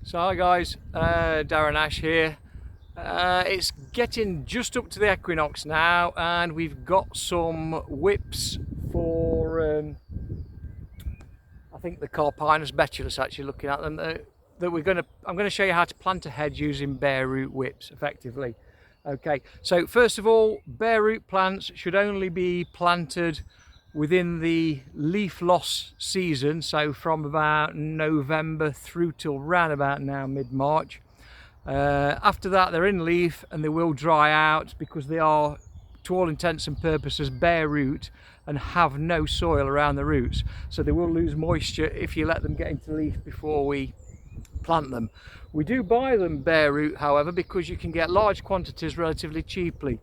So hi guys, Darren Ash here. It's getting just up to the equinox now, and we've got some whips for I think the Carpinus betulus, actually looking at them, that I'm going to show you how to plant a hedge using bare root whips effectively. Okay, so first of all, bare root plants should only be planted within the leaf loss season, so from about November through till round about now mid-March. After that they're in leaf and they will dry out because they are, to all intents and purposes, bare root and have no soil around the roots, so they will lose moisture if you let them get into leaf before we plant them. We do buy them bare root, however, because you can get large quantities relatively cheaply.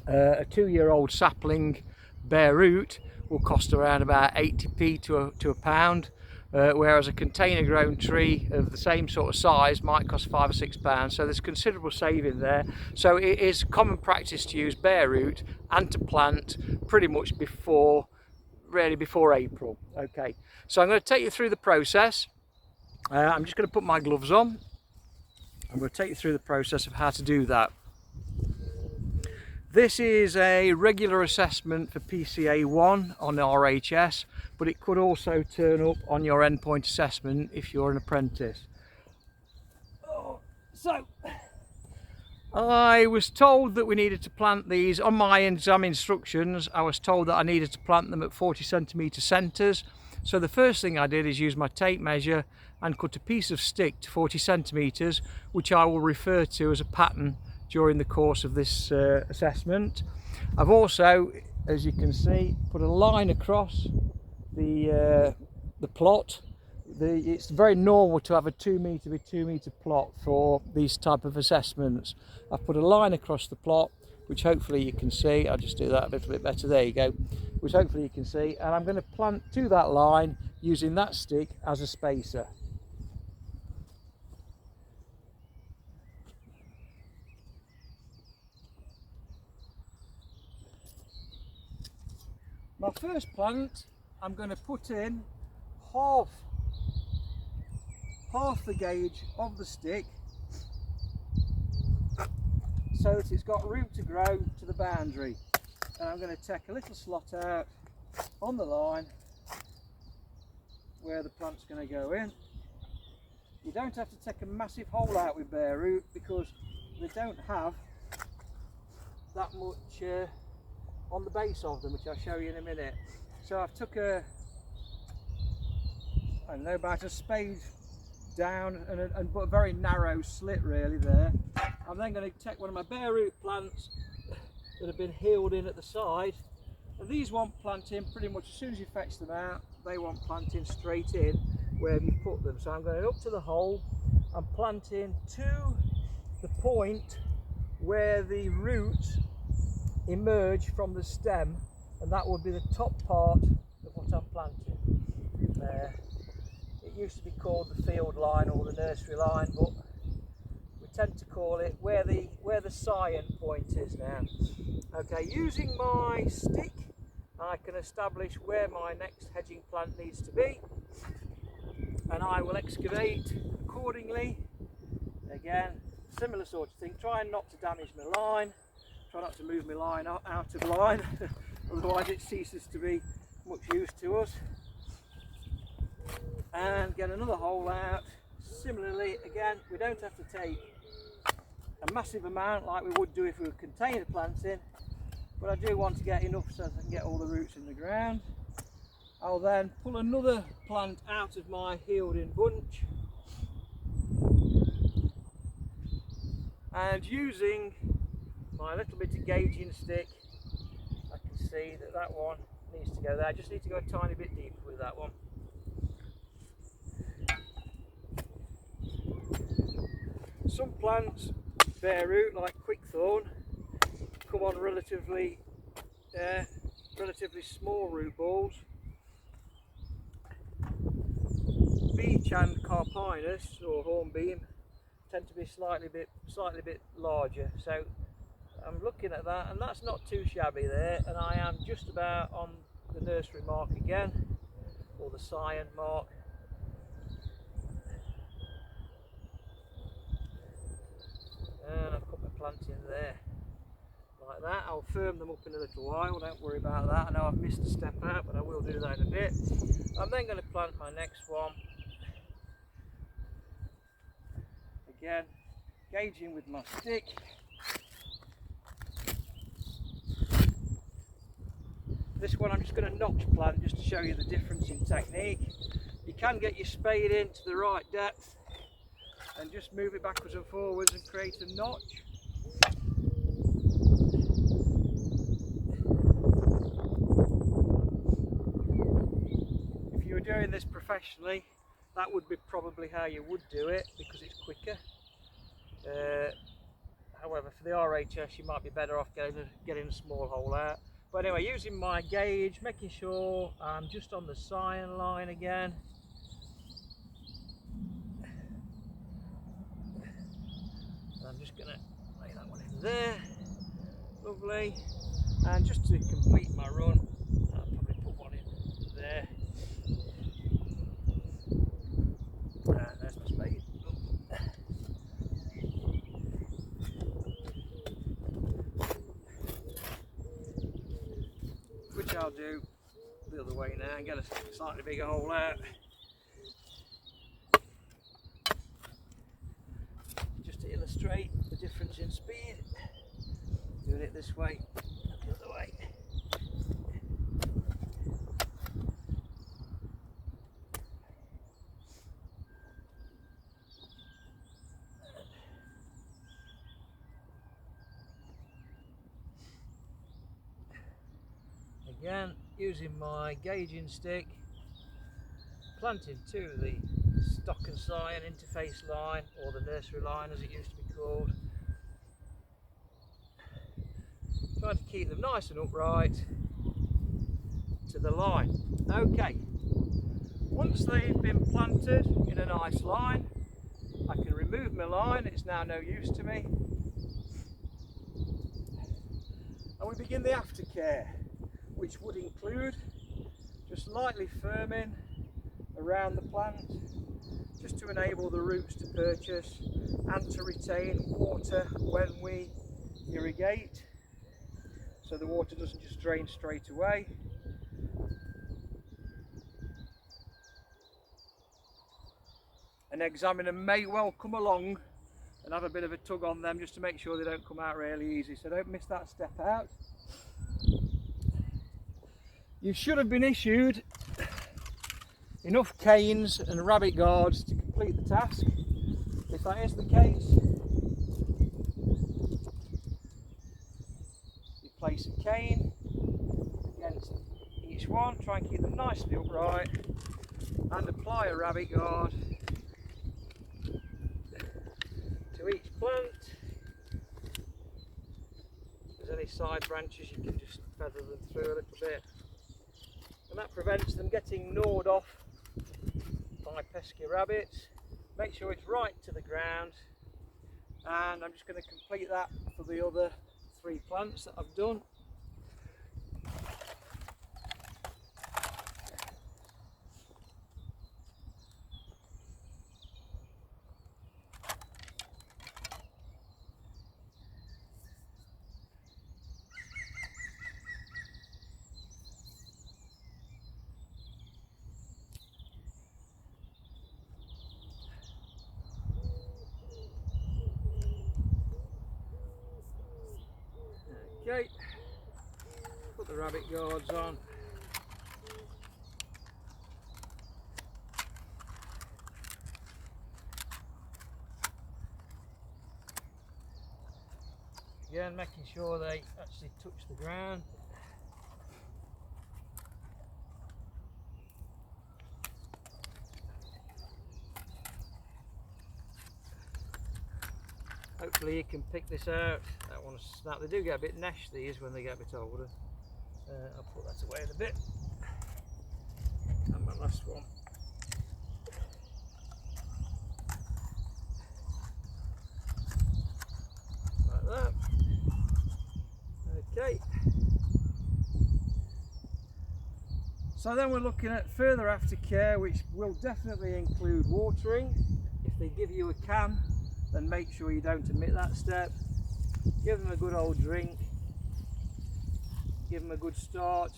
A 2-year-old sapling bare root will cost around about 80p to a pound, whereas a container grown tree of the same sort of size might cost £5 or £6, so there's considerable saving there. So it is common practice to use bare root and to plant pretty much before April. Okay, so I'm going to take you through the process. I'm just going to put my gloves on. I'm going to take you through the process of how to do that. This is a regular assessment for PCA 1 on RHS, but it could also turn up on your endpoint assessment if you're an apprentice. So I was told that we needed to plant these on my exam instructions. I was told that I needed to plant them at 40cm centres. So the first thing I did is use my tape measure and cut a piece of stick to 40cm, which I will refer to as a pattern during the course of this assessment. I've also, as you can see, put a line across the plot. It's very normal to have a 2 metre by 2 metre plot for these type of assessments. I've put a line across the plot, which hopefully you can see. I'll just do that a little bit better. There you go. Which hopefully you can see. And I'm going to plant to that line using that stick as a spacer. My first plant, I'm going to put in half the gauge of the stick so that it's got room to grow to the boundary. And I'm going to take a little slot out on the line where the plant's going to go in. You don't have to take a massive hole out with bare root because they don't have that much on the base of them, which I'll show you in a minute. So I've took I don't know, about a spade down and put a very narrow slit really there. I'm then going to take one of my bare root plants that have been healed in at the side, and these want planting pretty much as soon as you fetch them out. They want planting straight in where you put them. So I'm going up to the hole. I'm planting to the point where the roots emerge from the stem, and that would be the top part of what I'm planting there. It used to be called the field line or the nursery line, but we tend to call it where the scion point is now. Okay, using my stick I can establish where my next hedging plant needs to be, and I will excavate accordingly. Again, similar sort of thing, trying not to damage my line. Try not to move my line out of line, otherwise it ceases to be much use to us. And get another hole out. Similarly, again, we don't have to take a massive amount like we would do if we were container planting, but I do want to get enough so that I can get all the roots in the ground. I'll then pull another plant out of my healed in bunch, and using my little bit of gauging stick, I can see that that one needs to go there. I just need to go a tiny bit deeper with that one. Some plants, bare root like quickthorn, come on relatively small root balls. Beech and Carpinus or hornbeam tend to be slightly bit larger. So I'm looking at that, and that's not too shabby there, and I am just about on the nursery mark again, or the scion mark. there, like that. I'll firm them up in a little while, don't worry about that. I know I've missed a step out, but I will do that in a bit. I'm then going to plant my next one. Again, gauging with my stick. This one I'm just going to notch plant just to show you the difference in technique. You can get your spade in to the right depth and just move it backwards and forwards and create a notch. If you were doing this professionally, that would be probably how you would do it because it's quicker. However, for the RHS you might be better off getting a small hole out. But anyway, using my gauge, making sure I'm just on the cyan line again. I'm just going to lay that one in there. Lovely. And just to complete my run, I'll probably put one in there. There's my spade. Which I'll do the other way now and get a slightly bigger hole out. Just to illustrate the difference in speed. Doing it this way, the other way. Again, using my gauging stick, planting to the stock and cyan interface line, or the nursery line as it used to be called. Trying to keep them nice and upright to the line. Okay, once they've been planted in a nice line, I can remove my line, it's now no use to me. And we begin the aftercare, which would include just lightly firming around the plant, just to enable the roots to purchase and to retain water when we irrigate, so the water doesn't just drain straight away. An examiner may well come along and have a bit of a tug on them just to make sure they don't come out really easy, so don't miss that step out. You should have been issued enough canes and rabbit guards to complete the task. If that is the case, you place a cane against each one, try and keep them nicely upright, and apply a rabbit guard to each plant. If there's any side branches, you can just feather them through a little bit. And that prevents them getting gnawed off by pesky rabbits. Make sure it's right to the ground, and I'm just going to complete that for the other 3 plants that I've done. Okay, put the rabbit guards on. Again, making sure they actually touch the ground. Hopefully you can pick this out. That one's snap. They do get a bit nesh, these, when they get a bit older. I'll put that away in a bit. And my last one. Like that. Okay. So then we're looking at further aftercare, which will definitely include watering. If they give you a can, then make sure you don't omit that step. give them a good old drink, give them a good start.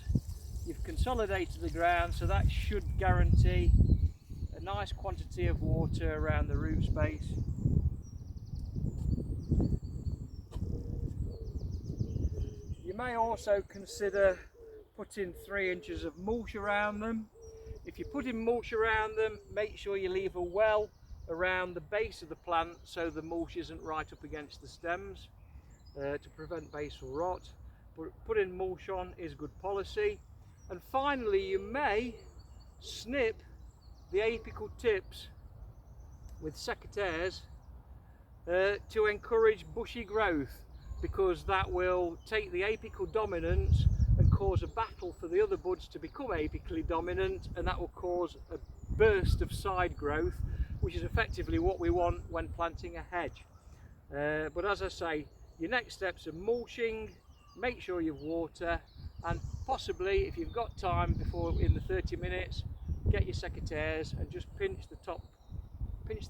You've consolidated the ground, so that should guarantee a nice quantity of water around the root space. You may also consider putting 3 inches of mulch around them. If you're putting mulch around them, make sure you leave a well around the base of the plant so the mulch isn't right up against the stems to prevent basal rot. But putting mulch on is good policy. And finally, you may snip the apical tips with secateurs to encourage bushy growth, because that will take the apical dominance and cause a battle for the other buds to become apically dominant, and that will cause a burst of side growth, which is effectively what we want when planting a hedge. But as I say, your next steps are mulching, make sure you water, and possibly, if you've got time before in the 30 minutes, get your secateurs and just pinch the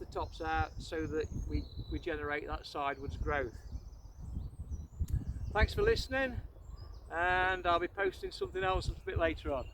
tops out so that we generate that sidewards growth. Thanks for listening, and I'll be posting something else a bit later on.